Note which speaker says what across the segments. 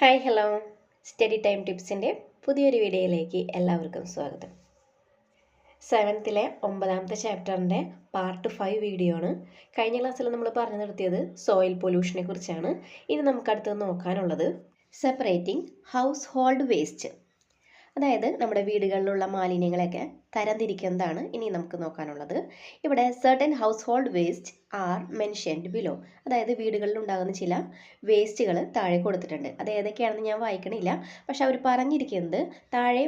Speaker 1: Hi hello study time ടിപ്സിൻ്റെ പുതിയൊരു വീഡിയോയിലേക്ക് എല്ലാവർക്കും സ്വാഗതം. 7th-ലെ 9ാമത്തെ ചാപ്റ്ററിൻ്റെ പാർട്ട് 5 വീഡിയോ ആണ്. കഴിഞ്ഞ ക്ലാസ്സിൽ നമ്മൾ പറഞ്ഞു നിർത്തിയത് സോയിൽ പൊല്യൂഷനെ കുറിച്ചാണ്. ഇനി നമുക്ക് അടുത്തത് നോക്കാനുള്ളത് സെപ്പറേറ്റിംഗ് ഹൗസ് ഹോൾഡ് വേസ്റ്റ്, അതായത് നമ്മുടെ വീടുകളിലുള്ള മാലിന്യങ്ങളെയൊക്കെ തരംതിരിക്കുന്നതാണ് ഇനി നമുക്ക് നോക്കാനുള്ളത്. ഇവിടെ certain house hold waste R mentioned below, അതായത് വീടുകളിൽ ഉണ്ടാകുന്ന ചില വേസ്റ്റുകൾ താഴെ കൊടുത്തിട്ടുണ്ട്. അത് ഏതൊക്കെയാണെന്ന് ഞാൻ വായിക്കണില്ല, പക്ഷെ അവർ പറഞ്ഞിരിക്കുന്നത് താഴെ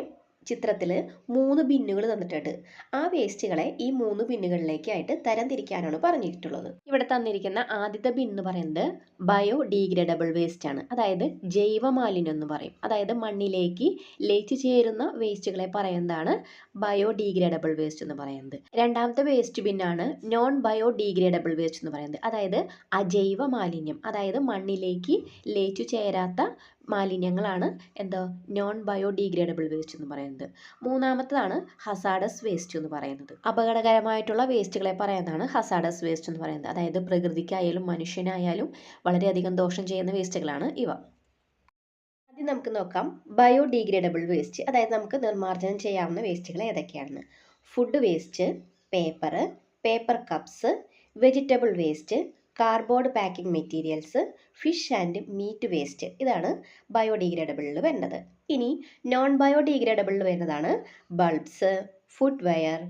Speaker 1: ചിത്രത്തിൽ 3 ബിന്നുകൾ തന്നിട്ടുണ്ട്. ആ വേസ്റ്റുകളെ ഈ 3 ബിന്നുകളിലേക്കായിട്ട് തരംതിരിക്കാനാണ് പറഞ്ഞിട്ടുള്ളത്. ഇവിടെ തന്നിരിക്കുന്ന ആദ്യത്തെ ബിൻ എന്ന് പറയുന്നത് ബയോഡീഗ്രേഡബിൾ വേസ്റ്റ് ആണ്, അതായത് ജൈവ മാലിന്യം എന്ന് പറയും. അതായത് മണ്ണിലേക്ക് ലയിച്ചു ചേരുന്ന വേസ്റ്റുകളെ പറയുന്നതാണ് ബയോഡീഗ്രേഡബിൾ വേസ്റ്റ് എന്ന് പറയുന്നത്. രണ്ടാമത്തെ വേസ്റ്റ് ബിന്നാണ് നോൺ ബയോഡീഗ്രേഡബിൾ വേസ്റ്റ് എന്ന് പറയുന്നത്, അതായത് അജൈവ മാലിന്യം, അതായത് മണ്ണിലേക്ക് ലയിച്ചു ചേരാത്ത മാലിന്യങ്ങളാണ് നോൺ ബയോഡീഗ്രേഡബിൾ വേസ്റ്റ് എന്ന് പറയുന്നത്. മൂന്നാമത്തതാണ് ഹസാഡസ് വേസ്റ്റ് എന്ന് പറയുന്നത്. അപകടകരമായിട്ടുള്ള വേസ്റ്റുകളെ പറയുന്നതാണ് ഹസാഡസ് വേസ്റ്റ് എന്ന് പറയുന്നത്. അതായത് പ്രകൃതിക്കായാലും മനുഷ്യനായാലും വളരെയധികം ദോഷം ചെയ്യുന്ന വേസ്റ്റുകളാണ് ഇവ. ആദ്യം നമുക്ക് നോക്കാം ബയോഡീഗ്രേഡബിൾ വേസ്റ്റ്, അതായത് നമുക്ക് നിർമ്മാർജ്ജനം ചെയ്യാവുന്ന വേസ്റ്റുകൾ ഏതൊക്കെയാണെന്ന്. Food waste, paper cups, vegetable waste, cardboard packing materials, fish and meat waste, ഇതാണ് ബയോഡീഗ്രേഡബിളിൽ വരുന്നത്. ഇനി നോൺ ബയോഡീഗ്രേഡബിളിൽ വരുന്നതാണ് bulbs, footwear,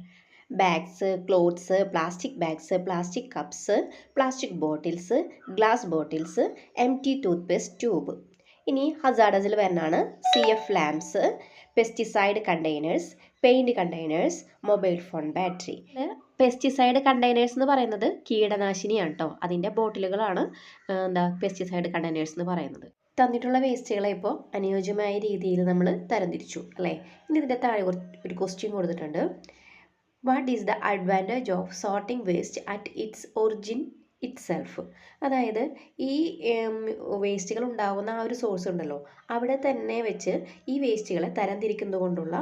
Speaker 1: bags, clothes, plastic bags, plastic cups, plastic bottles, glass bottles, empty toothpaste tube. ഇനി ഹസാഡസിൽ വരുന്നതാണ് CF lamps, pesticide containers, paint containers, mobile phone battery. Pesticide containers എന്ന് പറയുന്നത് കീടനാശിനിയാണ് കേട്ടോ. അതിൻ്റെ ബോട്ടിലുകളാണ് പെസ്റ്റിസൈഡ് കണ്ടെയ്നേഴ്സ് എന്ന് പറയുന്നത്. തന്നിട്ടുള്ള വേസ്റ്റുകളെ ഇപ്പോൾ അനുയോജ്യമായ രീതിയിൽ നമ്മൾ തരംതിരിച്ചു അല്ലേ. ഇനി ഇതിൻ്റെ താഴെ ഒരു ക്വസ്റ്റ്യൻ കൊടുത്തിട്ടുണ്ട്. What is the advantage of sorting waste at its origin itself, അതായത് ഈ വേസ്റ്റുകൾ ഉണ്ടാകുന്ന ആ ഒരു സോഴ്സ് ഉണ്ടല്ലോ, അവിടെ തന്നെ വെച്ച് ഈ വേസ്റ്റുകളെ തരംതിരിക്കുന്നത് കൊണ്ടുള്ള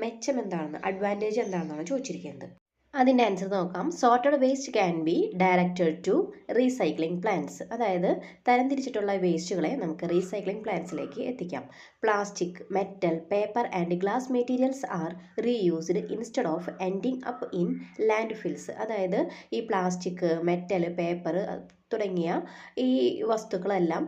Speaker 1: മെച്ചം എന്താണെന്ന്, അഡ്വാൻറ്റേജ് എന്താണെന്നാണ് ചോദിച്ചിരിക്കുന്നത്. അതിൻ്റെ ആൻസർ നോക്കാം. Sorted waste can be directed to recycling plants, അതായത് തരംതിരിച്ചിട്ടുള്ള വേസ്റ്റുകളെ നമുക്ക് റീസൈക്ലിംഗ് പ്ലാന്റ്സിലേക്ക് എത്തിക്കാം. Plastic, metal, paper and glass materials are reused instead of ending up in landfills, അതായത് ഈ പ്ലാസ്റ്റിക്, മെറ്റൽ, പേപ്പർ തുടങ്ങിയ ഈ വസ്തുക്കളെല്ലാം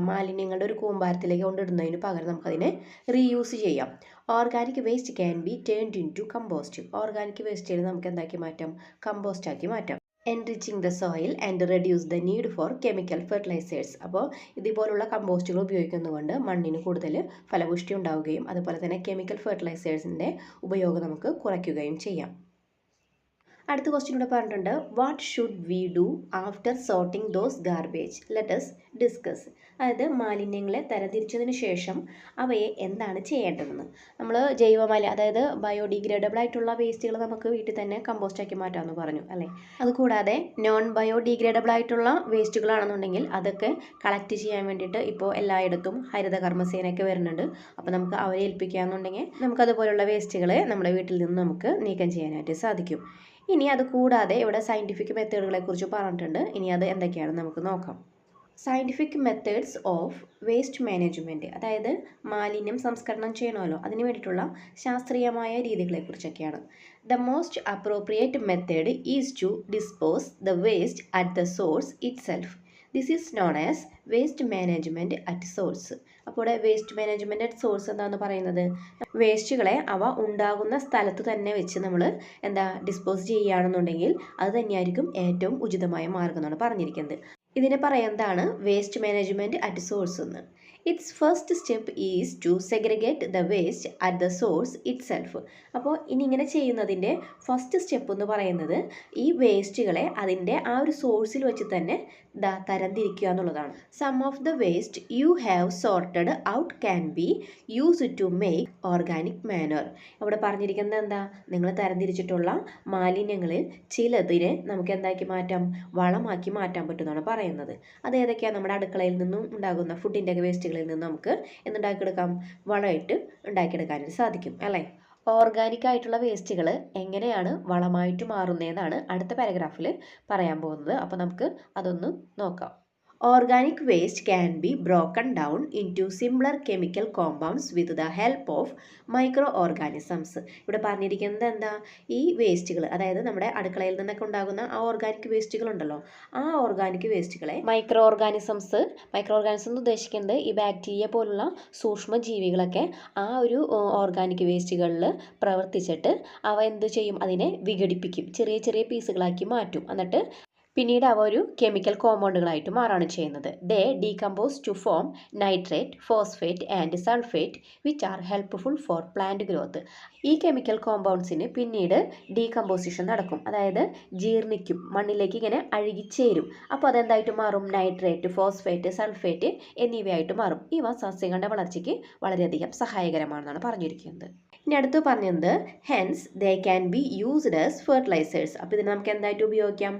Speaker 1: മാലിന്യങ്ങളുടെ ഒരു കൂമ്പാരത്തിലേക്ക് കൊണ്ടിടുന്നതിന് പകരം നമുക്കതിനെ റീയൂസ് ചെയ്യാം. Organic waste can be turned into compost, organic വേസ്റ്റുകൾ നമുക്ക് എന്താക്കി മാറ്റാം, കമ്പോസ്റ്റ് ആക്കി മാറ്റാം. Enriching the soil and reduce the need for chemical fertilisers, അപ്പോൾ ഇതുപോലുള്ള കമ്പോസ്റ്റുകൾ ഉപയോഗിക്കുന്നതുകൊണ്ട് മണ്ണിന് കൂടുതൽ ഫലപുഷ്ടി ഉണ്ടാവുകയും അതുപോലെ തന്നെ കെമിക്കൽ ഫെർട്ടിലൈസേഴ്സിൻ്റെ ഉപയോഗം നമുക്ക് കുറയ്ക്കുകയും ചെയ്യാം. അടുത്ത ക്വസ്റ്റ്യൻ ഇവിടെ പറഞ്ഞിട്ടുണ്ട്. What should we do after sorting those garbage, let's discuss, അതായത് മാലിന്യങ്ങളെ തരംതിരിച്ചതിന് ശേഷം അവയെ എന്താണ് ചെയ്യേണ്ടതെന്ന്. നമ്മൾ ജൈവമാലിന്യം, അതായത് ബയോഡീഗ്രേഡബിൾ ആയിട്ടുള്ള വേസ്റ്റുകൾ നമുക്ക് വീട്ടിൽ തന്നെ കമ്പോസ്റ്റ് ആക്കി മാറ്റാമെന്ന് പറഞ്ഞു അല്ലേ. അതുകൂടാതെ നോൺ ബയോഡീഗ്രേഡബിൾ ആയിട്ടുള്ള വേസ്റ്റുകളാണെന്നുണ്ടെങ്കിൽ അതൊക്കെ കളക്ട് ചെയ്യാൻ വേണ്ടിയിട്ട് ഇപ്പോൾ എല്ലായിടത്തും ഹരിത കർമ്മസേനയൊക്കെ വരുന്നുണ്ട്. അപ്പോൾ നമുക്ക് അവരെ ഏൽപ്പിക്കുകയെന്നുണ്ടെങ്കിൽ നമുക്ക് അതുപോലുള്ള വേസ്റ്റുകളെ നമ്മുടെ വീട്ടിൽ നിന്ന് നമുക്ക് നീക്കം ചെയ്യാനായിട്ട് സാധിക്കും. ഇനി അത് കൂടാതെ ഇവിടെ സയൻറ്റിഫിക് മെത്തേഡുകളെ കുറിച്ച് പറഞ്ഞിട്ടുണ്ട്. ഇനി അത് എന്തൊക്കെയാണെന്ന് നമുക്ക് നോക്കാം. Scientific methods of waste management, അതായത് മാലിന്യം സംസ്കരണം ചെയ്യണമല്ലോ, അതിന് വേണ്ടിയിട്ടുള്ള ശാസ്ത്രീയമായ രീതികളെക്കുറിച്ചൊക്കെയാണ്. The most appropriate method is to dispose the waste at the source itself. This is known as waste management at source. അപ്പോൾ ഇവിടെ വേസ്റ്റ് മാനേജ്മെൻറ്റ് അറ്റ് സോഴ്സ് എന്താണെന്ന് പറയുന്നത്, വേസ്റ്റുകളെ അവ ഉണ്ടാകുന്ന സ്ഥലത്ത് തന്നെ വെച്ച് നമ്മൾ ഡിസ്പോസ് ചെയ്യുകയാണെന്നുണ്ടെങ്കിൽ അത് തന്നെയായിരിക്കും ഏറ്റവും ഉചിതമായ മാർഗം എന്നാണ് പറഞ്ഞിരിക്കുന്നത്. ഇതിനെ പറയുന്നതാണ് വേസ്റ്റ് മാനേജ്മെൻറ്റ് അറ്റ് സോഴ്സ് എന്ന്. It's first step is to segregate the waste at the source itself. അപ്പോൾ ഇനി ഇങ്ങനെ ചെയ്യുന്നതിൻ്റെ ഫസ്റ്റ് സ്റ്റെപ്പ് എന്ന് പറയുന്നത് ഈ വേസ്റ്റുകളെ അതിൻ്റെ ആ ഒരു സോഴ്സിൽ വെച്ച് തന്നെ തരംതിരിക്കുക എന്നുള്ളതാണ്. Some of the waste you have sorted out can be use to make organic manure. അവിടെ പറഞ്ഞിരിക്കുന്നത് എന്താ, നിങ്ങൾ തരംതിരിച്ചിട്ടുള്ള മാലിന്യങ്ങളിൽ ചിലതിനെ നമുക്ക് എന്താക്കി മാറ്റാം, വളമാക്കി മാറ്റാൻ പറ്റുമെന്നാണ് പറയുന്നത്. അത് ഏതൊക്കെയാണ്, നമ്മുടെ അടുക്കളയിൽ നിന്നും ഉണ്ടാകുന്ന ഫുഡിൻ്റെ വേസ്റ്റുകളിൽ നിന്ന് നമുക്ക് എന്തുണ്ടാക്കിയെടുക്കാം, വളമായിട്ട് ഉണ്ടാക്കിയെടുക്കാനായിട്ട് സാധിക്കും അല്ലേ. ഓർഗാനിക് ആയിട്ടുള്ള വേസ്റ്റുകൾ എങ്ങനെയാണ് വളമായിട്ട് മാറുന്നതെന്നാണ് അടുത്ത പാരഗ്രാഫിൽ പറയാൻ പോകുന്നത്. അപ്പോൾ നമുക്ക് അതൊന്ന് നോക്കാം. Organic waste can be broken down into simpler chemical compounds with the help of microorganisms. ഇവിടെ പറഞ്ഞിരിക്കുന്നത് എന്താ, ഈ വേസ്റ്റുകൾ, അതായത് നമ്മുടെ അടുക്കളയിൽ നിന്നൊക്കെ ഉണ്ടാകുന്ന ആ ഓർഗാനിക് വേസ്റ്റുകൾ ഉണ്ടല്ലോ, ആ ഓർഗാനിക് വേസ്റ്റുകളെ മൈക്രോ ഓർഗാനിസംസ് ഉദ്ദേശിക്കുന്നത് ഈ ബാക്ടീരിയ പോലുള്ള സൂക്ഷ്മ ജീവികളൊക്കെ ആ ഒരു ഓർഗാനിക് വേസ്റ്റുകളിൽ പ്രവർത്തിച്ചിട്ട് അവ എന്ത് ചെയ്യും, അതിനെ വിഘടിപ്പിക്കും, ചെറിയ ചെറിയ പീസുകളാക്കി മാറ്റും. എന്നിട്ട് പിന്നീട് അവ ഒരു കെമിക്കൽ കോമ്പൗണ്ടുകളായിട്ട് മാറാണ് ചെയ്യുന്നത്. They decompose to form nitrate, phosphate and sulphate which are helpful for plant growth. ഈ കെമിക്കൽ കോമ്പൗണ്ട്സിന് പിന്നീട് ഡീകമ്പോസിഷൻ നടക്കും, അതായത് ജീർണിക്കും, മണ്ണിലേക്ക് ഇങ്ങനെ അഴുകിച്ചേരും. അപ്പോൾ അതെന്തായിട്ട് മാറും, നൈട്രേറ്റ്, ഫോസ്ഫേറ്റ്, സൾഫേറ്റ് എന്നിവയായിട്ട് മാറും. ഇവ സസ്യങ്ങളുടെ വളർച്ചയ്ക്ക് വളരെയധികം സഹായകരമാണെന്നാണ് പറഞ്ഞിരിക്കുന്നത്. ഇനി അടുത്ത് പറഞ്ഞത് hence they can be used as fertilisers. അപ്പോൾ ഇതിന് നമുക്ക് എന്തായിട്ട് ഉപയോഗിക്കാം,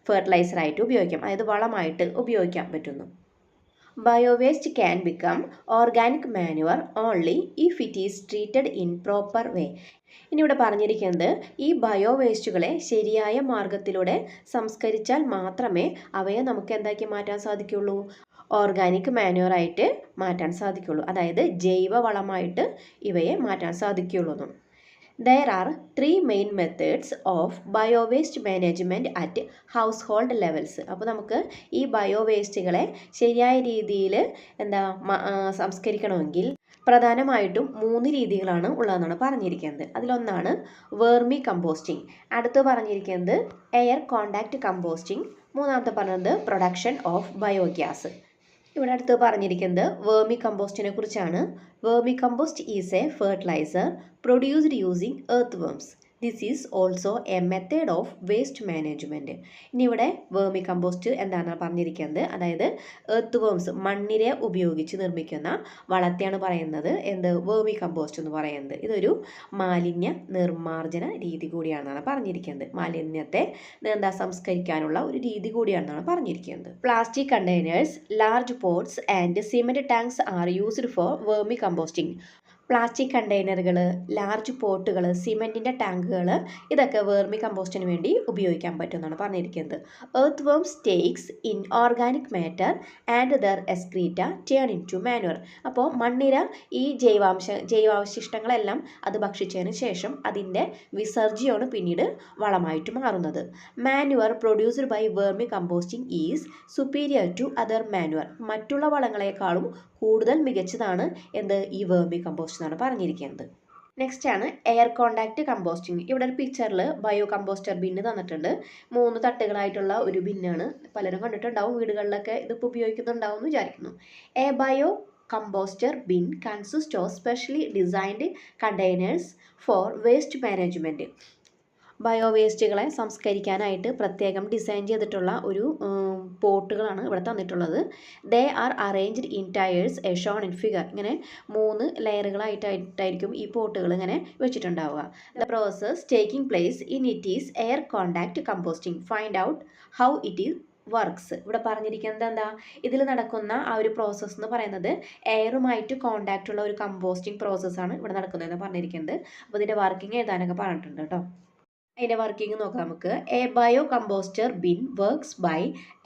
Speaker 1: ഫെർട്ടിലൈസറായിട്ട് ഉപയോഗിക്കാം, അതായത് വളമായിട്ട് ഉപയോഗിക്കാൻ പറ്റുന്നു. Biowaste can become organic manure only if it is treated in proper way. ഇനി ഇവിടെ പറഞ്ഞിരിക്കുന്നത് ഈ ബയോ വേസ്റ്റുകളെ ശരിയായ മാർഗത്തിലൂടെ സംസ്കരിച്ചാൽ മാത്രമേ അവയെ നമുക്ക് എന്താക്കി മാറ്റാൻ സാധിക്കുള്ളൂ, ഓർഗാനിക് മാനുവറായിട്ട് മാറ്റാൻ സാധിക്കുള്ളൂ, അതായത് ജൈവ വളമായിട്ട് ഇവയെ മാറ്റാൻ സാധിക്കുള്ളൂ. There are 3 main methods of bio-waste management at household levels. അപ്പോൾ നമുക്ക് ഈ ബയോ വേസ്റ്റുകളെ ശരിയായ രീതിയിൽ സംസ്കരിക്കണമെങ്കിൽ പ്രധാനമായിട്ടും 3 രീതികളാണ് ഉള്ളതെന്നാണ് പറഞ്ഞിരിക്കുന്നത്. അതിലൊന്നാണ് വേർമി കമ്പോസ്റ്റിംഗ്, അടുത്ത് പറഞ്ഞിരിക്കുന്നത് എയർ കോണ്ടാക്ട് കമ്പോസ്റ്റിംഗ്, മൂന്നാമത്തെ പറഞ്ഞത് പ്രൊഡക്ഷൻ ഓഫ് ബയോഗ്യാസ്. ഇവിടെ അടുത്ത് പറഞ്ഞിരിക്കുന്നത് വേർമി കമ്പോസ്റ്റിനെ കുറിച്ചാണ്. Vermicompost is a fertiliser produced using earthworms. This is also a method of waste management. ഇനി ഇവിടെ വേർമി കമ്പോസ്റ്റ് എന്താണെന്ന് പറഞ്ഞിരിക്കുന്നത്, അതായത് എർത്ത് വർംസ്, മണ്ണിരെ ഉപയോഗിച്ച് നിർമ്മിക്കുന്ന വളത്തെയാണ് പറയുന്നത് എന്ത്, വേർമി കമ്പോസ്റ്റ് എന്ന് പറയുന്നത്. ഇതൊരു മാലിന്യ നിർമ്മാർജ്ജന രീതി കൂടിയാണെന്നാണ് പറഞ്ഞിരിക്കുന്നത്. മാലിന്യത്തെ സംസ്കരിക്കാനുള്ള ഒരു രീതി കൂടിയാണെന്നാണ് പറഞ്ഞിരിക്കുന്നത്. Plastic containers, large pots and cement tanks are used for vermicomposting. Plastic കണ്ടെയ്നറുകൾ, ലാർജ് പോട്ടുകൾ, സിമെൻറ്റിൻ്റെ ടാങ്കുകൾ, ഇതൊക്കെ വേർമി കമ്പോസ്റ്റിന് വേണ്ടി ഉപയോഗിക്കാൻ പറ്റുമെന്നാണ് പറഞ്ഞിരിക്കുന്നത്. Earthworms takes in organic matter and their excreta turn into manure. അപ്പോൾ മണ്ണിര ഈ ജൈവാവശിഷ്ടങ്ങളെല്ലാം അത് ഭക്ഷിച്ചതിന് ശേഷം അതിൻ്റെ വിസർജ്യമാണ് പിന്നീട് വളമായിട്ട് മാറുന്നത്. Manure produced by vermicomposting is superior to other manure. മറ്റുള്ള വളങ്ങളെക്കാളും കൂടുതൽ മികച്ചതാണ് എന്ത്, ഈ വേർമി കമ്പോസ്റ്റ് എന്നാണ് പറഞ്ഞിരിക്കുന്നത്. നെക്സ്റ്റ് ആണ് എയർ കോണ്ടാക്ട് കമ്പോസ്റ്റിംഗ്. ഇവിടെ ഒരു പിക്ചറിൽ ബയോ കമ്പോസ്റ്റർ ബിന്ന് തന്നിട്ടുണ്ട്. 3 തട്ടുകളായിട്ടുള്ള ഒരു ബിന്നാണ്. പലരും കണ്ടിട്ടുണ്ടാവും, വീടുകളിലൊക്കെ ഇതിപ്പോൾ ഉപയോഗിക്കുന്നുണ്ടാവും എന്ന് വിചാരിക്കുന്നു. A bio composter bin consist of specially designed containers for waste management. Bio വേസ്റ്റുകളെ സംസ്കരിക്കാനായിട്ട് പ്രത്യേകം ഡിസൈൻ ചെയ്തിട്ടുള്ള ഒരു പോട്ടുകളാണ് ഇവിടെ തന്നിട്ടുള്ളത്. They are arranged in tiers as shown in figure. ഇങ്ങനെ 3 ലെയറുകളായിട്ടായിരിക്കും ഈ പോട്ടുകൾ ഇങ്ങനെ വെച്ചിട്ടുണ്ടാവുക. The process taking place in it is air contact composting. Find out how it is works. ഇവിടെ പറഞ്ഞിരിക്കുന്നത് എന്താ, ഇതിൽ നടക്കുന്ന ആ ഒരു പ്രോസസ്സ് എന്ന് പറയുന്നത് എയറുമായിട്ട് കോണ്ടാക്റ്റ് ഉള്ള ഒരു കമ്പോസ്റ്റിംഗ് പ്രോസസ്സാണ് ഇവിടെ നടക്കുന്നതെന്ന് പറഞ്ഞിരിക്കുന്നത്. അപ്പോൾ ഇതിൻ്റെ വർക്കിംഗ് എഴുതാനൊക്കെ പറഞ്ഞിട്ടുണ്ട് കേട്ടോ. അതിൻ്റെ വർക്കിംഗ് നോക്കാം നമുക്ക്. A bio composter bin works by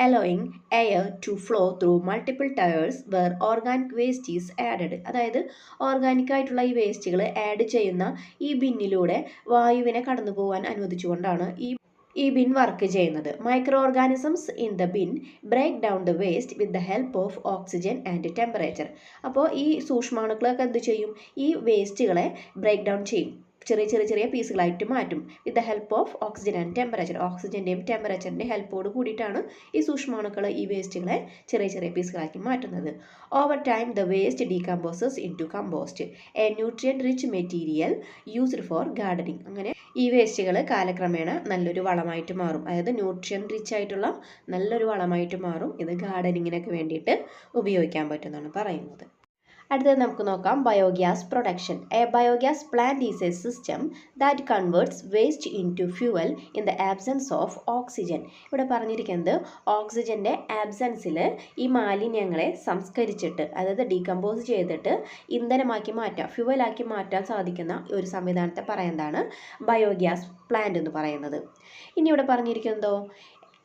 Speaker 1: allowing air to flow through multiple tiers where organic waste is added. അതായത് ഓർഗാനിക് ആയിട്ടുള്ള ഈ വേസ്റ്റുകൾ ആഡ് ചെയ്യുന്ന ഈ ബിന്നിലൂടെ വായുവിനെ കടന്നു പോകാൻ അനുവദിച്ചുകൊണ്ടാണ് ഈ ബിൻ വർക്ക് ചെയ്യുന്നത്. Microorganisms in the bin break down the waste with the help of oxygen and temperature. അപ്പോൾ ഈ സൂക്ഷ്മാണുക്കളൊക്കെ എന്ത് ചെയ്യും, ഈ വേസ്റ്റുകളെ ബ്രേക്ക് ഡൗൺ ചെയ്യും, ചെറിയ പീസുകളായിട്ട് മാറ്റും. With the help of oxygen and temperature. ഓക്സിജൻ്റെയും ടെമ്പറേച്ചറിൻ്റെയും ഹെൽപ്പോട് കൂടിയിട്ടാണ് ഈ സൂക്ഷ്മാണുക്കൾ ഈ വേസ്റ്റുകളെ ചെറിയ പീസുകളാക്കി മാറ്റുന്നത്. Over time the waste decomposes into compost, a nutrient rich material used for gardening. അങ്ങനെ ഈ വേസ്റ്റുകൾ കാലക്രമേണ നല്ലൊരു വളമായിട്ട് മാറും, അതായത് ന്യൂട്രിയൻ റിച്ച് ആയിട്ടുള്ള നല്ലൊരു വളമായിട്ട് മാറും. ഇത് ഗാർഡനിങ്ങിനൊക്കെ വേണ്ടിയിട്ട് ഉപയോഗിക്കാൻ പറ്റുമെന്നാണ് പറയുന്നത്. അടുത്തത് നമുക്ക് നോക്കാം biogas production. A biogas plant is a system that converts waste into fuel in the absence of oxygen. ഇവിടെ പറഞ്ഞിരിക്കുന്നത് ഓക്സിജൻ്റെ ആബ്സെൻസിൽ ഈ മാലിന്യങ്ങളെ സംസ്കരിച്ചിട്ട്, അതായത് ഡീകമ്പോസ് ചെയ്തിട്ട് ഇന്ധനമാക്കി മാറ്റാം, ഫ്യൂവലാക്കി മാറ്റാൻ സാധിക്കുന്ന ഒരു സംവിധാനത്തെ പറയുന്നതാണ് ബയോഗ്യാസ് പ്ലാന്റ് എന്ന് പറയുന്നത്. ഇനി ഇവിടെ പറഞ്ഞിരിക്കുന്നതോ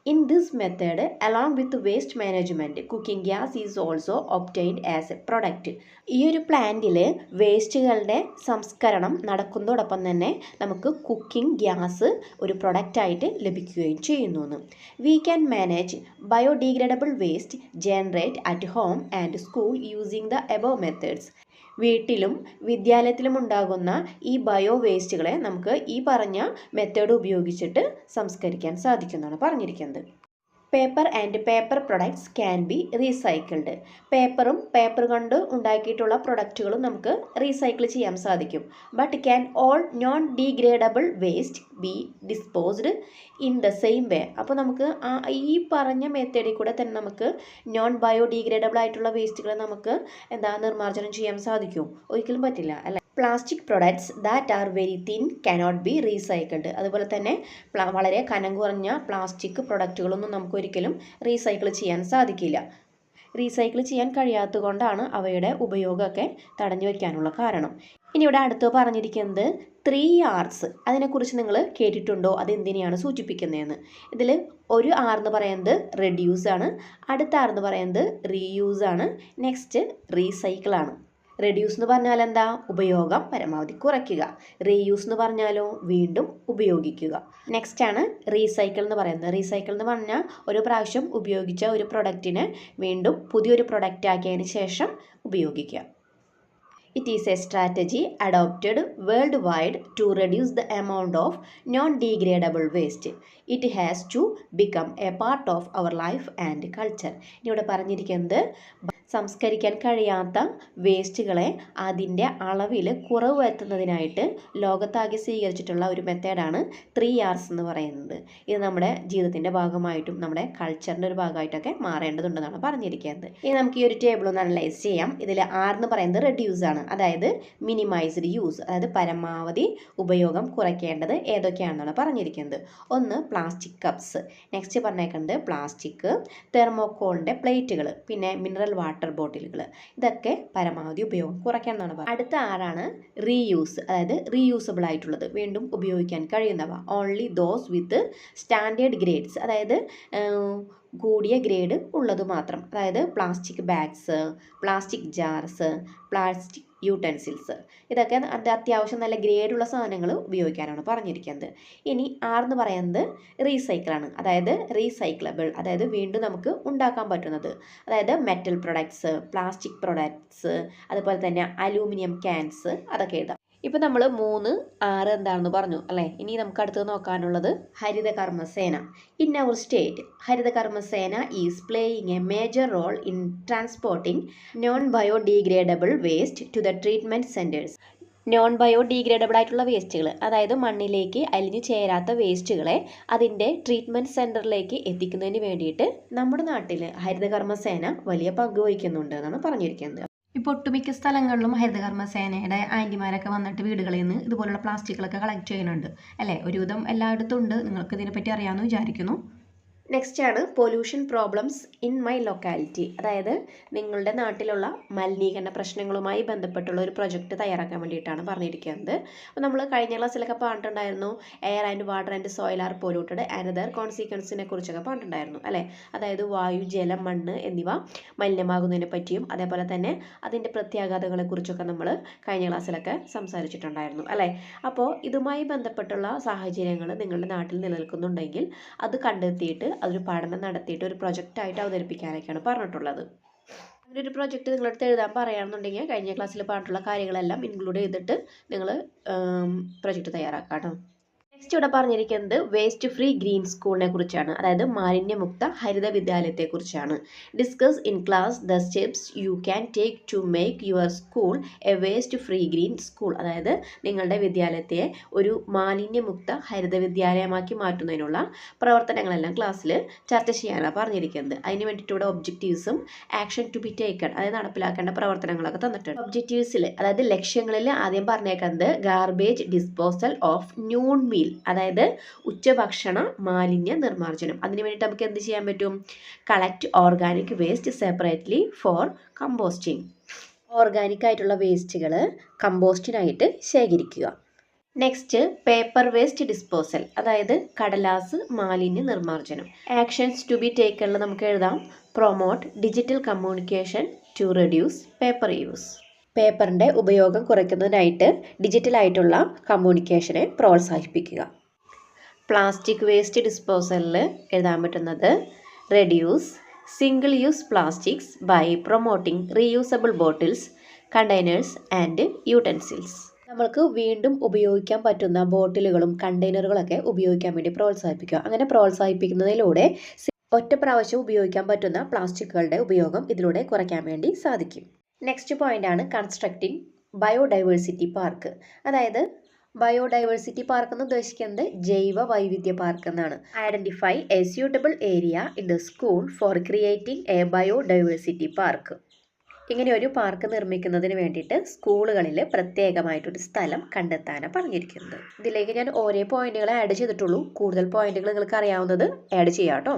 Speaker 1: In this method, along with waste management, cooking gas is also obtained as a product. ഈ ഒരു പ്ലാന്റിൽ വേസ്റ്റുകളുടെ സംസ്കരണം നടക്കുന്നതോടൊപ്പം തന്നെ നമുക്ക് കുക്കിംഗ് ഗ്യാസ് ഒരു പ്രൊഡക്റ്റായിട്ട് ലഭിക്കുകയും ചെയ്യുന്നു. We can manage biodegradable waste generate at home and school using the above methods. വീട്ടിലും വിദ്യാലയത്തിലും ഉണ്ടാകുന്ന ഈ ബയോ വേസ്റ്റുകളെ നമുക്ക് ഈ പറഞ്ഞ മെത്തേഡ് ഉപയോഗിച്ചിട്ട് സംസ്കരിക്കാൻ സാധിക്കുമെന്നാണ് പറഞ്ഞിരിക്കുന്നത്. Paper and paper products can be recycled. പേപ്പറും പേപ്പർ കൊണ്ട് ഉണ്ടാക്കിയിട്ടുള്ള പ്രൊഡക്റ്റുകളും നമുക്ക് റീസൈക്കിൾ ചെയ്യാൻ സാധിക്കും. But can all non degradable waste be disposed in the same way. അപ്പോൾ നമുക്ക് ഈ പറഞ്ഞ മെത്തേഡിൽ കൂടെ തന്നെ നമുക്ക് നോൺ ബയോഡീഗ്രേഡബിൾ ആയിട്ടുള്ള വേസ്റ്റുകളെ നമുക്ക് നിർമ്മാർജ്ജനം ചെയ്യാൻ സാധിക്കും? ഒരിക്കലും പറ്റില്ല അല്ലേ. Plastic products that are very thin cannot be recycled. അതുപോലെ തന്നെ വളരെ കനം കുറഞ്ഞ പ്ലാസ്റ്റിക് പ്രൊഡക്റ്റുകളൊന്നും നമുക്ക് ഒരിക്കലും റീസൈക്കിൾ ചെയ്യാൻ സാധിക്കില്ല. റീസൈക്കിൾ ചെയ്യാൻ കഴിയാത്തത് കൊണ്ടാണ് അവയുടെ ഉപയോഗമൊക്കെ തടഞ്ഞു വയ്ക്കാനുള്ള കാരണം. ഇനി ഇവിടെ അടുത്ത് പറഞ്ഞിരിക്കുന്നത് 3 Rs. അതിനെക്കുറിച്ച് നിങ്ങൾ കേട്ടിട്ടുണ്ടോ? അതെന്തിനെയാണ് സൂചിപ്പിക്കുന്നതെന്ന്. ഇതിൽ ഒരു R എന്ന് പറയുന്നത് റെഡ്യൂസ് ആണ്, അടുത്ത R എന്ന് പറയുന്നത് റീയൂസ് ആണ്, നെക്സ്റ്റ് റീസൈക്കിൾ ആണ്. റെഡ്യൂസ് എന്ന് പറഞ്ഞാൽ എന്താ? ഉപയോഗം പരമാവധി കുറയ്ക്കുക. റീയൂസ് എന്ന് പറഞ്ഞാലോ വീണ്ടും ഉപയോഗിക്കുക. നെക്സ്റ്റ് ആണ് റീസൈക്കിൾ എന്ന് പറയുന്നത്. റീസൈക്കിൾ എന്ന് പറഞ്ഞാൽ ഒരു പ്രാവശ്യം ഉപയോഗിച്ച ഒരു പ്രൊഡക്റ്റിനെ വീണ്ടും പുതിയൊരു പ്രൊഡക്റ്റ് ആക്കിയതിന് ശേഷം ഉപയോഗിക്കുക. It is a strategy adopted worldwide to reduce the amount of non-degradable waste. It has to become a part of our life and culture. ഇവിടെ പറഞ്ഞിരിക്കുന്നത് സംസ്കരിക്കാൻ കഴിയാത്ത വേസ്റ്റുകളെ അതിൻ്റെ അളവിൽ കുറവ് വരുത്തുന്നതിനായിട്ട് ലോകത്താകെ സ്വീകരിച്ചിട്ടുള്ള ഒരു മെത്തേഡാണ് 3 Rs എന്ന് പറയുന്നത്. ഇത് നമ്മുടെ ജീവിതത്തിൻ്റെ ഭാഗമായിട്ടും നമ്മുടെ കൾച്ചറിൻ്റെ ഒരു ഭാഗമായിട്ടൊക്കെ മാറേണ്ടതുണ്ടെന്നാണ് പറഞ്ഞിരിക്കുന്നത്. ഇനി നമുക്ക് ഈ ഒരു ടേബിൾ ഒന്ന് അനലൈസ് ചെയ്യാം. ഇതിൽ R എന്ന് പറയുന്നത് റെഡ്യൂസ് ആണ്, അതായത് മിനിമൈസ്ഡ് യൂസ്, അതായത് പരമാവധി ഉപയോഗം കുറയ്ക്കേണ്ടത് ഏതൊക്കെയാണെന്നാണ് പറഞ്ഞിരിക്കുന്നത്. ഒന്ന് പ്ലാസ്റ്റിക് കപ്സ്, നെക്സ്റ്റ് പറഞ്ഞേക്കുന്നത് പ്ലാസ്റ്റിക്, തെർമോക്കോളിൻ്റെ പ്ലേറ്റുകൾ, പിന്നെ മിനറൽ വാട്ടർ ബോട്ടിലുകൾ, ഇതൊക്കെ പരമാവധി ഉപയോഗം കുറയ്ക്കാൻ എന്നാണ് പറയുന്നത്. അടുത്ത ആറാണ് റീയൂസ്, അതായത് റീയൂസബിൾ ആയിട്ടുള്ളത്, വീണ്ടും ഉപയോഗിക്കാൻ കഴിയുന്നവ. Only those with standard grades, അതായത് കൂടിയ ഗ്രേഡ് ഉള്ളത് മാത്രം. അതായത് plastic bags, plastic jars, plastic utensils, ഇതൊക്കെ അത്യാവശ്യം നല്ല ഗ്രേഡുള്ള സാധനങ്ങൾ ഉപയോഗിക്കാനാണ് പറഞ്ഞിരിക്കുന്നത്. ഇനി എന്ന് പറയുന്നത് റീസൈക്കിളാണ്, അതായത് റീസൈക്ലബിൾ, അതായത് വീണ്ടും നമുക്ക് ഉണ്ടാക്കാൻ പറ്റുന്നത്. അതായത് മെറ്റൽ പ്രൊഡക്ട്സ്, പ്ലാസ്റ്റിക് പ്രൊഡക്ട്സ്, അതുപോലെ തന്നെ അലൂമിനിയം ക്യാൻസ്, അതൊക്കെ എഴുതാം. ഇപ്പം നമ്മൾ 3 6 എന്താണെന്ന് പറഞ്ഞു അല്ലേ. ഇനി നമുക്ക് അടുത്തത് നോക്കാനുള്ളത് Haritha Karmasena. In our state, Haritha Karmasena is playing a major role in transporting non biodegradable waste to the treatment centers. Non biodegradable ആയിട്ടുള്ള വേസ്റ്റുകൾ, അതായത് മണ്ണിലേക്ക് അലിഞ്ഞു ചേരാത്ത വേസ്റ്റുകളെ അതിൻ്റെ ട്രീറ്റ്മെൻറ്റ് സെൻറ്ററിലേക്ക് എത്തിക്കുന്നതിന് വേണ്ടിയിട്ട് നമ്മുടെ നാട്ടിൽ ഹരിത കർമ്മസേന വലിയ പങ്ക് വഹിക്കുന്നുണ്ട് എന്നാണ് പറഞ്ഞിരിക്കുന്നത്. ഇപ്പോൾ ഒട്ടുമിക്ക സ്ഥലങ്ങളിലും ഹരിതകർമ്മസേനയുടെ ആൻറ്റിമാരൊക്കെ വന്നിട്ട് വീടുകളിൽ നിന്ന് ഇതുപോലുള്ള പ്ലാസ്റ്റിക്കുകളൊക്കെ കളക്ട് ചെയ്യുന്നുണ്ട് അല്ലേ. ഒരുവിധം എല്ലായിടത്തും ഉണ്ട്. നിങ്ങൾക്ക് ഇതിനെപ്പറ്റി അറിയാമെന്ന് വിചാരിക്കുന്നു. നെക്സ്റ്റ് ആണ് pollution problems in my locality, അതായത് നിങ്ങളുടെ നാട്ടിലുള്ള മലിനീകരണ പ്രശ്നങ്ങളുമായി ബന്ധപ്പെട്ടുള്ള ഒരു പ്രൊജക്റ്റ് തയ്യാറാക്കാൻ വേണ്ടിയിട്ടാണ് പറഞ്ഞിരിക്കുന്നത്. അപ്പോൾ നമ്മൾ കഴിഞ്ഞ ക്ലാസ്സിലൊക്കെ പറഞ്ഞിട്ടുണ്ടായിരുന്നു air and water and soil are polluted and their കോൺസിക്വൻസിനെ കുറിച്ചൊക്കെ പറഞ്ഞിട്ടുണ്ടായിരുന്നു അല്ലേ. അതായത് വായു, ജലം, മണ്ണ് എന്നിവ മലിനമാകുന്നതിനെ പറ്റിയും അതേപോലെ തന്നെ അതിൻ്റെ പ്രത്യാഘാതങ്ങളെ കുറിച്ചൊക്കെ നമ്മൾ കഴിഞ്ഞ ക്ലാസ്സിലൊക്കെ സംസാരിച്ചിട്ടുണ്ടായിരുന്നു അല്ലേ. അപ്പോൾ ഇതുമായി ബന്ധപ്പെട്ടുള്ള സാഹചര്യങ്ങൾ നിങ്ങളുടെ നാട്ടിൽ നിലനിൽക്കുന്നുണ്ടെങ്കിൽ അത് കണ്ടെത്തിയിട്ട് അതൊരു പഠനം നടത്തിയിട്ട് ഒരു പ്രൊജക്റ്റായിട്ട് അവതരിപ്പിക്കാനൊക്കെയാണ് പറഞ്ഞിട്ടുള്ളത്. അങ്ങനെ ഒരു പ്രൊജക്റ്റ് നിങ്ങളടുത്ത് എഴുതാൻ പറയുകയാണെന്നുണ്ടെങ്കിൽ കഴിഞ്ഞ ക്ലാസ്സിൽ പറഞ്ഞിട്ടുള്ള കാര്യങ്ങളെല്ലാം ഇൻക്ലൂഡ് ചെയ്തിട്ട് നിങ്ങൾ പ്രൊജക്റ്റ് തയ്യാറാക്കാം കേട്ടോ. നെക്സ്റ്റ് ഇവിടെ പറഞ്ഞിരിക്കുന്നത് വേസ്റ്റ് ഫ്രീ ഗ്രീൻ സ്കൂളിനെ കുറിച്ചാണ്, അതായത് മാലിന്യമുക്ത ഹരിത വിദ്യാലയത്തെ കുറിച്ചാണ്. Discuss in class the steps you can take to make your school a waste free green school. അതായത് നിങ്ങളുടെ വിദ്യാലയത്തെ ഒരു മാലിന്യമുക്ത ഹരിത വിദ്യാലയമാക്കി മാറ്റുന്നതിനുള്ള പ്രവർത്തനങ്ങളെല്ലാം ക്ലാസ്സിൽ ചർച്ച ചെയ്യാനാണ് പറഞ്ഞിരിക്കുന്നത്. അതിന് വേണ്ടിയിട്ട് ഇവിടെ ഒബ്ജക്റ്റീവ്സും ആക്ഷൻ ടു ബി ടേക്കൺ, അതായത് നടപ്പിലാക്കേണ്ട പ്രവർത്തനങ്ങളൊക്കെ തന്നിട്ടുണ്ട്. ഒബ്ജക്റ്റീവ്സിൽ, അതായത് ലക്ഷ്യങ്ങളിൽ ആദ്യം പറഞ്ഞേക്കുന്നത് garbage disposal of noon meal, അതായത് ഉച്ചഭക്ഷണ മാലിന്യ നിർമ്മാർജ്ജനം. അതിന് വേണ്ടിയിട്ട് നമുക്ക് എന്ത് ചെയ്യാൻ പറ്റും? Collect organic waste separately for composting. Organic ആയിട്ടുള്ള വേസ്റ്റുകൾ കമ്പോസ്റ്റിനായിട്ട് ശേഖരിക്കുക. നെക്സ്റ്റ് പേപ്പർ വേസ്റ്റ് ഡിസ്പോസൽ, അതായത് കടലാസ് മാലിന്യ നിർമ്മാർജ്ജനം. ആക്ഷൻസ് ടു ബി ടേക്കണിൽ നമുക്ക് എഴുതാം promote digital communication to reduce paper use. പേപ്പറിൻ്റെ ഉപയോഗം കുറയ്ക്കുന്നതിനായിട്ട് ഡിജിറ്റലായിട്ടുള്ള കമ്മ്യൂണിക്കേഷനെ പ്രോത്സാഹിപ്പിക്കുക. പ്ലാസ്റ്റിക് വേസ്റ്റ് ഡിസ്പോസലിൽ എഴുതാൻ പറ്റുന്നത് reduce single use plastics by promoting reusable bottles, containers and utensils. നമ്മൾക്ക് വീണ്ടും ഉപയോഗിക്കാൻ പറ്റുന്ന ബോട്ടിലുകളും കണ്ടെയ്നറുകളൊക്കെ ഉപയോഗിക്കാൻ വേണ്ടി പ്രോത്സാഹിപ്പിക്കുക. അങ്ങനെ പ്രോത്സാഹിപ്പിക്കുന്നതിലൂടെ ഒറ്റ പ്രാവശ്യം ഉപയോഗിക്കാൻ പറ്റുന്ന പ്ലാസ്റ്റിക്കുകളുടെ ഉപയോഗം ഇതിലൂടെ കുറയ്ക്കാൻ വേണ്ടി സാധിക്കും. നെക്സ്റ്റ് പോയിന്റ് ആണ് കൺസ്ട്രക്റ്റിംഗ് ബയോഡൈവേഴ്സിറ്റി പാർക്ക്. അതായത് ബയോഡൈവേഴ്സിറ്റി പാർക്ക് എന്ന് ഉദ്ദേശിക്കുന്നത് ജൈവ വൈവിധ്യ പാർക്ക് എന്നാണ്. Identify A suitable area in the school for creating A biodiversity park. ഇങ്ങനെ ഒരു പാർക്ക് നിർമ്മിക്കുന്നതിന് വേണ്ടിയിട്ട് സ്കൂളുകളിൽ പ്രത്യേകമായിട്ടൊരു സ്ഥലം കണ്ടെത്താനാണ് പറഞ്ഞിരിക്കുന്നത്. ഇതിലേക്ക് ഞാൻ ഓരോ പോയിന്റുകൾ ആഡ് ചെയ്തിട്ടുള്ളൂ. കൂടുതൽ പോയിന്റുകൾ നിങ്ങൾക്ക് അറിയാവുന്നത് ആഡ് ചെയ്യാം കേട്ടോ.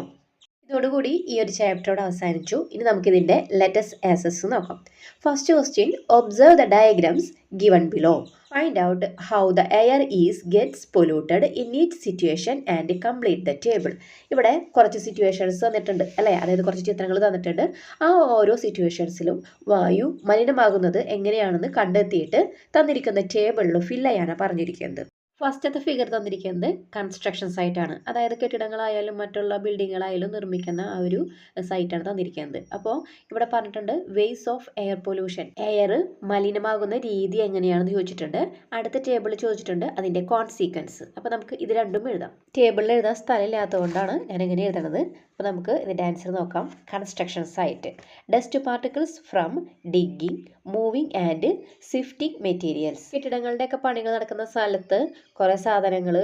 Speaker 1: ഇതോടുകൂടി ഈ ഒരു ചാപ്റ്ററോട് അവസാനിച്ചു. ഇനി നമുക്കിതിൻ്റെ ലെറ്റസ് ആസസ് നോക്കാം. First question, observe the diagrams given below. Find out how the air is gets polluted in each situation and complete the table. ഇവിടെ കുറച്ച് സിറ്റുവേഷൻസ് തന്നിട്ടുണ്ട് അല്ലേ, അതായത് കുറച്ച് ചിത്രങ്ങൾ തന്നിട്ടുണ്ട്. ആ ഓരോ സിറ്റുവേഷൻസിലും വായു മലിനമാകുന്നത് എങ്ങനെയാണെന്ന് കണ്ടെത്തിയിട്ട് തന്നിരിക്കുന്ന ടേബിളിൽ ഫില്ല് ചെയ്യാനാണ് പറഞ്ഞിരിക്കുന്നത്. ഫസ്റ്റത്തെ ഫിഗർ തന്നിരിക്കുന്നത് കൺസ്ട്രക്ഷൻ സൈറ്റാണ്. അതായത് കെട്ടിടങ്ങളായാലും മറ്റുള്ള ബിൽഡിങ്ങുകളായാലും നിർമ്മിക്കുന്ന ആ ഒരു സൈറ്റാണ് തന്നിരിക്കുന്നത്. അപ്പോൾ ഇവിടെ പറഞ്ഞിട്ടുണ്ട് ways of air pollution, air മലിനമാകുന്ന രീതി എങ്ങനെയാണെന്ന് ചോദിച്ചിട്ടുണ്ട്. അടുത്ത ടേബിളിൽ ചോദിച്ചിട്ടുണ്ട് അതിൻ്റെ കോൺസിക്വൻസ്. അപ്പോൾ നമുക്ക് ഇത് രണ്ടും എഴുതാം. ടേബിളിൽ എഴുതാൻ സ്ഥലമില്ലാത്തതുകൊണ്ടാണ് ഞാൻ എങ്ങനെ എഴുതണത്. അപ്പോൾ നമുക്ക് ഇതിൻ്റെ ആൻസർ നോക്കാം. Construction site, dust particles from digging, moving and sifting materials. കെട്ടിടങ്ങളുടെയൊക്കെ പണികൾ നടക്കുന്ന സ്ഥലത്ത് കുറേ സാധനങ്ങൾ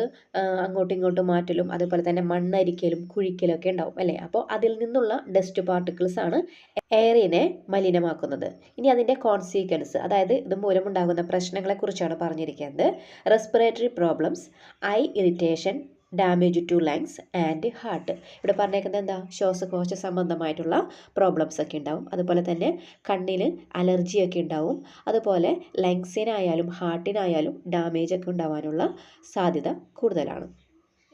Speaker 1: അങ്ങോട്ടും ഇങ്ങോട്ടും മാറ്റലും അതുപോലെ തന്നെ മണ്ണരിക്കലും കുഴിക്കലും ഒക്കെ ഉണ്ടാവും അല്ലേ. അപ്പോൾ അതിൽ നിന്നുള്ള ഡസ്റ്റ് പാർട്ടിക്കിൾസ് ആണ് എയറിനെ മലിനമാക്കുന്നത്. ഇനി അതിൻ്റെ കോൺസിക്വൻസ്, അതായത് ഇത് മൂലമുണ്ടാകുന്ന പ്രശ്നങ്ങളെക്കുറിച്ചാണ് പറഞ്ഞിരിക്കുന്നത്. Respiratory problems, eye irritation, damage to lungs and heart. ഇവിടെ പറഞ്ഞേക്കുന്നത് എന്താ, ശ്വാസകോശ സംബന്ധമായിട്ടുള്ള പ്രോബ്ലംസ് ഒക്കെ ഉണ്ടാവും. അതുപോലെ തന്നെ കണ്ണിന് അലർജിയൊക്കെ ഉണ്ടാവും. അതുപോലെ ലങ്സിനായാലും ഹാർട്ടിനായാലും ഡാമേജ് ഒക്കെ ഉണ്ടാവാനുള്ള സാധ്യത കൂടുതലാണ്.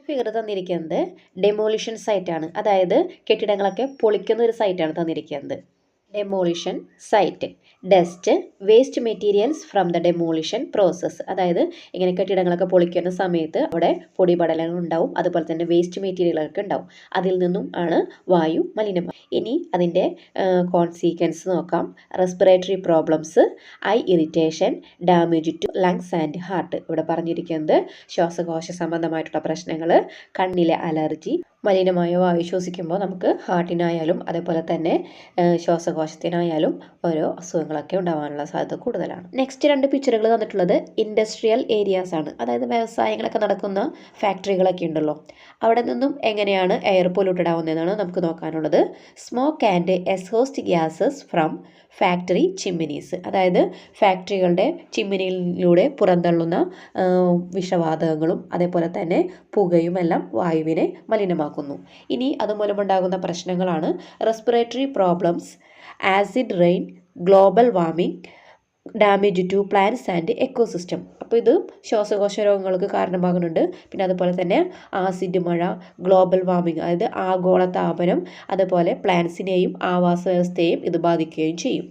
Speaker 1: ഫിഗർ തന്നിരിക്കുന്നത് ഡെമോളിഷൻ സൈറ്റാണ്. അതായത് കെട്ടിടങ്ങളൊക്കെ പൊളിക്കുന്ന ഒരു സൈറ്റാണ് തന്നിരിക്കുന്നത്. Demolition site, dust waste materials from the demolition process. അതായത് ഇങ്ങനെ കെട്ടിടങ്ങളൊക്കെ പൊളിക്കുന്ന സമയത്ത് അവിടെ പൊടിപടലങ്ങൾ ഉണ്ടാവും, അതുപോലെ തന്നെ വേസ്റ്റ് മെറ്റീരിയലൊക്കെ ഉണ്ടാവും. അതിൽ നിന്നും ആണ് വായു മലിനമാകുന്നത്. ഇനി അതിൻ്റെ കോൺസിക്വൻസ് നോക്കാം. Respiratory problems, eye irritation, damage to lungs and heart. ഇവിടെ പറഞ്ഞിരിക്കുന്നത് ശ്വാസകോശ സംബന്ധമായിട്ടുള്ള പ്രശ്നങ്ങൾ, കണ്ണിലെ അലർജി, മലിനമായ വായു ശ്വസിക്കുമ്പോൾ നമുക്ക് ഹാർട്ടിനായാലും അതേപോലെ തന്നെ ശ്വാസകോശത്തിനായാലും ഓരോ അസുഖങ്ങളൊക്കെ ഉണ്ടാകാനുള്ള സാധ്യത കൂടുതലാണ്. നെക്സ്റ്റ് രണ്ട് പിക്ചറുകൾ തന്നിട്ടുള്ളത് ഇൻഡസ്ട്രിയൽ ഏരിയാസ് ആണ്. അതായത് വ്യവസായങ്ങളൊക്കെ നടക്കുന്ന ഫാക്ടറികളൊക്കെ ഉണ്ടല്ലോ, അവിടെ നിന്നും എങ്ങനെയാണ് എയർ പൊല്യൂട്ടഡ് ആവുന്നതെന്നാണ് നമുക്ക് നോക്കാനുള്ളത്. Smoke and exhaust gases from factory chimneys. അതായത് ഫാക്ടറികളുടെ ചിമ്മിനിയിലൂടെ പുറന്തള്ളുന്ന വിഷവാതകങ്ങളും അതേപോലെ തന്നെ പുകയുമെല്ലാം വായുവിനെ മലിനമാക്കുന്നു. ഇനി അതുമൂലമുണ്ടാകുന്ന പ്രശ്നങ്ങളാണ് respiratory problems, acid rain, global warming, damage to plants and ecosystem. അപ്പോൾ ഇത് ശ്വാസകോശ രോഗങ്ങൾക്ക് കാരണമാകുന്നുണ്ട്. പിന്നെ അതുപോലെ തന്നെ ആസിഡ് മഴ, ഗ്ലോബൽ വാർമിംഗ്, അതായത് ആഗോള താപനം, അതുപോലെ പ്ലാന്റ്സിനെയും ആവാസ വ്യവസ്ഥയെയും ഇത് ബാധിക്കുകയും ചെയ്യും.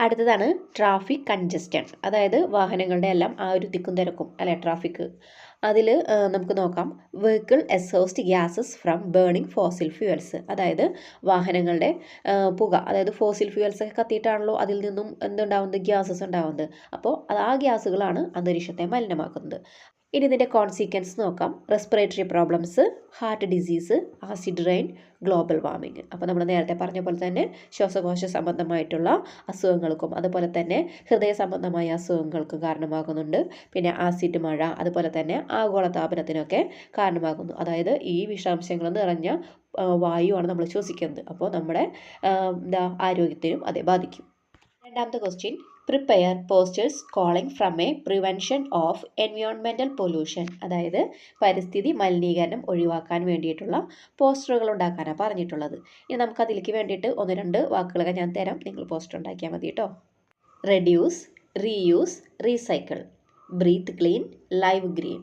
Speaker 1: അടുത്തതാണ് ട്രാഫിക് കൺജസ്റ്റൻ. അതായത് വാഹനങ്ങളുടെ എല്ലാം ആ ഒരു തിക്കും തിരക്കും അല്ലെ ട്രാഫിക്. അതിൽ നമുക്ക് നോക്കാം vehicle exhaust gases from burning fossil fuels. അതായത് വാഹനങ്ങളുടെ പുക, അതായത് ഫോസിൽ ഫ്യൂവൽസ് ഒക്കെ കത്തിയിട്ടാണല്ലോ അതിൽ നിന്നും എന്തുണ്ടാവുന്നത്, ഗ്യാസസ് ഉണ്ടാവുന്നത്. അപ്പോൾ ആ ഗ്യാസുകളാണ് അന്തരീക്ഷത്തെ മലിനമാക്കുന്നത്. ഇനി ഇതിൻ്റെ കോൺസിക്വൻസ് നോക്കാം. Respiratory problems, heart disease, acid rain, global warming. അപ്പോൾ നമ്മൾ നേരത്തെ പറഞ്ഞ പോലെ തന്നെ ശ്വാസകോശ സംബന്ധമായിട്ടുള്ള അസുഖങ്ങൾക്കും അതുപോലെ തന്നെ ഹൃദയ സംബന്ധമായ അസുഖങ്ങൾക്കും കാരണമാകുന്നുണ്ട്. പിന്നെ ആസിഡ് മഴ, അതുപോലെ തന്നെ ആഗോളതാപനത്തിനൊക്കെ കാരണമാകുന്നു. അതായത് ഈ വിഷാംശങ്ങൾ നിറഞ്ഞ വായുവാണ് നമ്മൾ ശ്വസിക്കുന്നത്. അപ്പോൾ നമ്മുടെ ആരോഗ്യത്തിനും അതേ ബാധിക്കും. രണ്ടാമത്തെ question, prepare posters calling from a prevention of environmental pollution. അതായത് പരിസ്ഥിതി മലിനീകരണം ഒഴിവാക്കാൻ വേണ്ടിയിട്ടുള്ള പോസ്റ്ററുകൾ ഉണ്ടാക്കാനാണ് പറഞ്ഞിട്ടുള്ളത്. ഇനി നമുക്കതിലേക്ക് വേണ്ടിയിട്ട് ഒന്ന് രണ്ട് വാക്കുകളൊക്കെ ഞാൻ തരാം, നിങ്ങൾ പോസ്റ്റർ ഉണ്ടാക്കിയാൽ മതി കേട്ടോ. Reduce, reuse, recycle. Breathe clean, live green.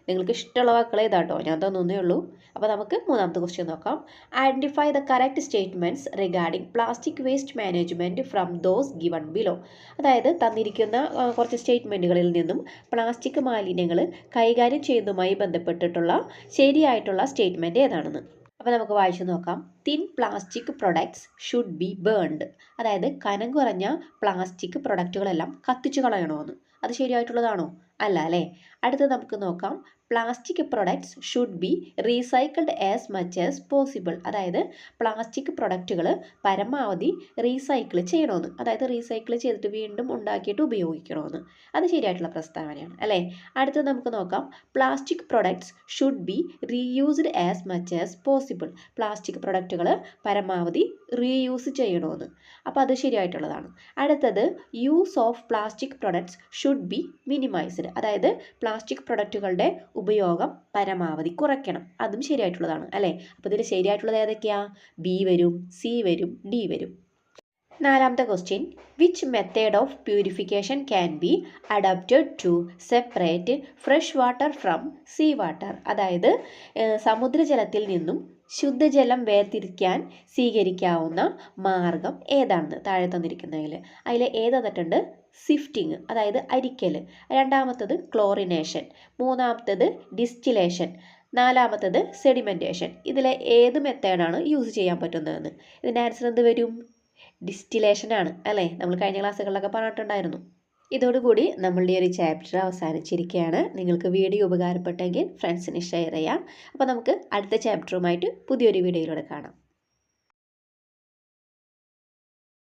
Speaker 1: നിങ്ങൾക്ക് ഇഷ്ടമുള്ള വാക്കുകൾ ഏതാട്ടോ, ഞാൻ തന്നേ ഉള്ളൂ. അപ്പോൾ നമുക്ക് മൂന്നാമത്തെ ക്വസ്റ്റ്യൻ നോക്കാം. Identify the correct statements regarding plastic waste management from those given below. അതായത് തന്നിരിക്കുന്ന കുറച്ച് സ്റ്റേറ്റ്മെൻറ്റുകളിൽ നിന്നും പ്ലാസ്റ്റിക് മാലിന്യങ്ങൾ കൈകാര്യം ചെയ്യുന്നതുമായി ബന്ധപ്പെട്ടിട്ടുള്ള ശരിയായിട്ടുള്ള സ്റ്റേറ്റ്മെൻറ്റ് ഏതാണെന്ന്. അപ്പോൾ നമുക്ക് വായിച്ചു നോക്കാം. Thin plastic products should be burned. അതായത് കനം കുറഞ്ഞ പ്ലാസ്റ്റിക് പ്രൊഡക്റ്റുകളെല്ലാം കത്തിച്ചു കളയണമെന്ന്. അത് ശരിയായിട്ടുള്ളതാണോ? അല്ല അല്ലേ. അടുത്ത് നമുക്ക് നോക്കാം. Plastic products should B recycled as much as possible. അതായത് പ്ലാസ്റ്റിക് പ്രൊഡക്റ്റുകൾ പരമാവധി റീസൈക്കിൾ ചെയ്യണമെന്ന്. അതായത് റീസൈക്കിൾ ചെയ്തിട്ട് വീണ്ടും ഉണ്ടാക്കിയിട്ട് ഉപയോഗിക്കണമെന്ന്. അത് ശരിയായിട്ടുള്ള പ്രസ്താവനയാണ് അല്ലേ. അടുത്ത് നമുക്ക് നോക്കാം. Plastic products should B reused as much as possible. Plastic പ്രൊഡക്റ്റുകൾ പരമാവധി റീയൂസ് ചെയ്യണമെന്ന്. അപ്പോൾ അത് ശരിയായിട്ടുള്ളതാണ്. അടുത്തത് use of plastic products should B minimised. അതായത് പ്ലാസ്റ്റിക് പ്രൊഡക്റ്റുകളുടെ ഉപയോഗം പരമാവധി കുറയ്ക്കണം. അതും ശരിയായിട്ടുള്ളതാണ് അല്ലേ. അപ്പോൾ ഇതിൽ ശരിയായിട്ടുള്ളത് ഏതൊക്കെയാ? ബി വരും, സി വരും, ഡി വരും. നാലാമത്തെ question. Which method of purification can be adapted to separate fresh water from sea water. അതായത് സമുദ്രജലത്തിൽ നിന്നും ശുദ്ധജലം വേർതിരിക്കാൻ സ്വീകരിക്കാവുന്ന മാർഗം ഏതാണെന്ന് താഴെ തന്നിരിക്കുന്നതിൽ. അതിൽ ഏത് തന്നിട്ടുണ്ട്? സിഫ്റ്റിങ്, അതായത് അരിക്കൽ. രണ്ടാമത്തത് ക്ലോറിനേഷൻ. മൂന്നാമത്തത് ഡിസ്റ്റിലേഷൻ. നാലാമത്തത് സെഡിമെൻറ്റേഷൻ. ഇതിലെ ഏത് മെത്തേഡാണ് യൂസ് ചെയ്യാൻ പറ്റുന്നതെന്ന്. ഇതിൻ്റെ ആൻസർ എന്ത് വരും? ഡിസ്റ്റിലേഷനാണ് അല്ലേ. നമ്മൾ കഴിഞ്ഞ ക്ലാസ്സുകളിലൊക്കെ പറഞ്ഞിട്ടുണ്ടായിരുന്നു. ഇതോടുകൂടി നമ്മളുടെ ഒരു ചാപ്റ്റർ അവസാനിച്ചിരിക്കുകയാണ്. നിങ്ങൾക്ക് വീഡിയോ ഉപകാരപ്പെട്ടെങ്കിൽ ഫ്രണ്ട്സിന് ഷെയർ ചെയ്യാം. അപ്പോൾ നമുക്ക് അടുത്ത ചാപ്റ്ററുമായിട്ട് പുതിയൊരു വീഡിയോയിലൂടെ കാണാം.